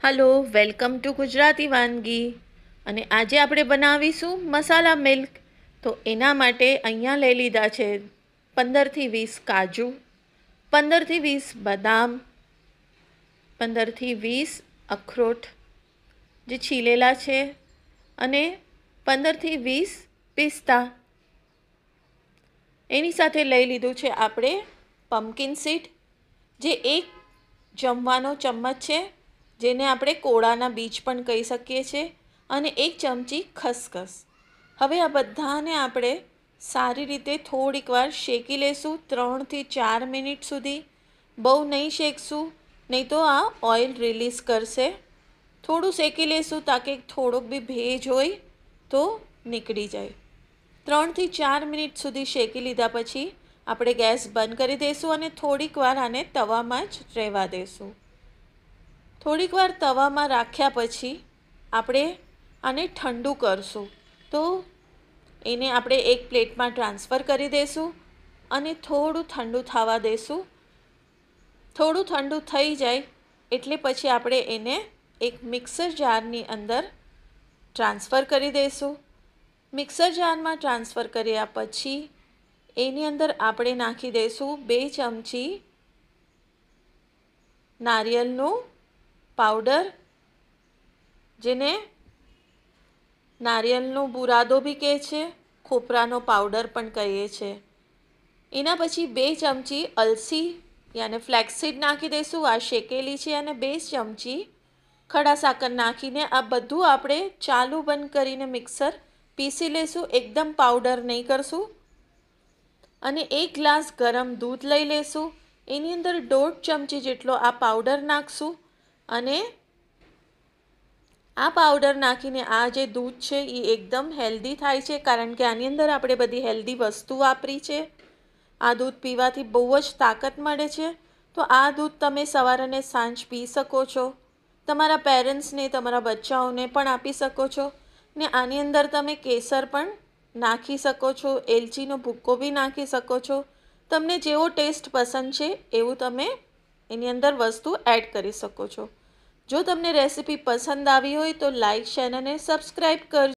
Hello, welcome to Gujarati વાનગી. અને આજે આપણે બનાવીશું મસાલા મિલ્ક. તો એના માટે અહીંયા લઈ લીધા છે 15થી 20 કાજુ, 15થી 20 બદામ, 15થી 20 અખરોટ જે છીલેલા છે, અને 15થી 20 પિસ્તા. એની સાથે લઈ લીધું છે આપણે પમ્પકિન સીડ, જે 1 જમવાનો ચમચ છે, જેને આપણે કોળાના બીજ પણ કહી શકીએ છીએ, અને 1 ચમચી ખસખસ. હવે આ બધાને આપણે સારી રીતે થોડીક વાર શેકી લેશું, 3થી 4 મિનિટ સુધી. બહુ નહીં શેકશું, નહીં તો આ ઓઇલ રિલીઝ કરશે. થોડું શેકી લેશું તાકે થોડોક બી ભેજ હોય તો નીકળી જાય. 3થી 4 મિનિટ સુધી શેકી લીધા પછી આપણે ગેસ બંધ કરી દઈશું અને થોડીક વાર આને તવામાં જ રહેવા દઈશું. થોડીક વાર તવામાં રાખ્યા પછી આપણે આને ઠંડુ કરશું. તો એને આપણે એક પ્લેટમાં ટ્રાન્સફર કરી દઈશું અને થોડું ઠંડુ થવા દઈશું. થોડું ઠંડુ થઈ જાય એટલે પછી આપણે એને એક મિક્સર જારની અંદર ટ્રાન્સફર કરી દઈશું. મિક્સર જારમાં ટ્રાન્સફર કર્યા પછી એની અંદર આપણે નાખી દઈશું 2 ચમચી નારિયેળનું પાવડર, જેને નારિયેળનો બુરાદો બી કહે છે, ખોપરાનો પાવડર પણ કહીએ છીએ. એના પછી 2 ચમચી અલસી યાને ફ્લેક્સીડ નાખી દઈશું, આ શેકેલી છે, અને 2 ચમચી ખડા સાકર નાખીને આ બધું આપણે ચાલુ બંધ કરીને મિક્સર પીસી લેશું. એકદમ પાવડર નહીં કરશું. અને 1 ગ્લાસ ગરમ દૂધ લઈ લેશું. એની અંદર 1.5 ચમચી જેટલો આ પાવડર નાખશું, અને આ પાવડર નાખીને આ જે દૂધ છે એ એકદમ હેલ્ધી થાય છે, કારણ કે આની અંદર આપણે બધી હેલ્ધી વસ્તુ વાપરી છે. આ દૂધ પીવાથી બહુ જ તાકાત મળે છે. તો આ દૂધ તમે સવાર અને સાંજ પી શકો છો. તમારા પેરેન્ટ્સને, તમારા બચ્ચાઓને પણ આપી શકો છો. ને આની અંદર તમે કેસર પણ નાખી શકો છો, એલચીનો ભૂક્કો બી નાખી શકો છો. તમને જેવો ટેસ્ટ પસંદ છે એવું તમે એની અંદર વસ્તુ એડ કરી શકો છો. જો તમને રેસીપી પસંદ આવી હોય તો લાઈક, શેર અને સબસ્ક્રાઈબ કરજો.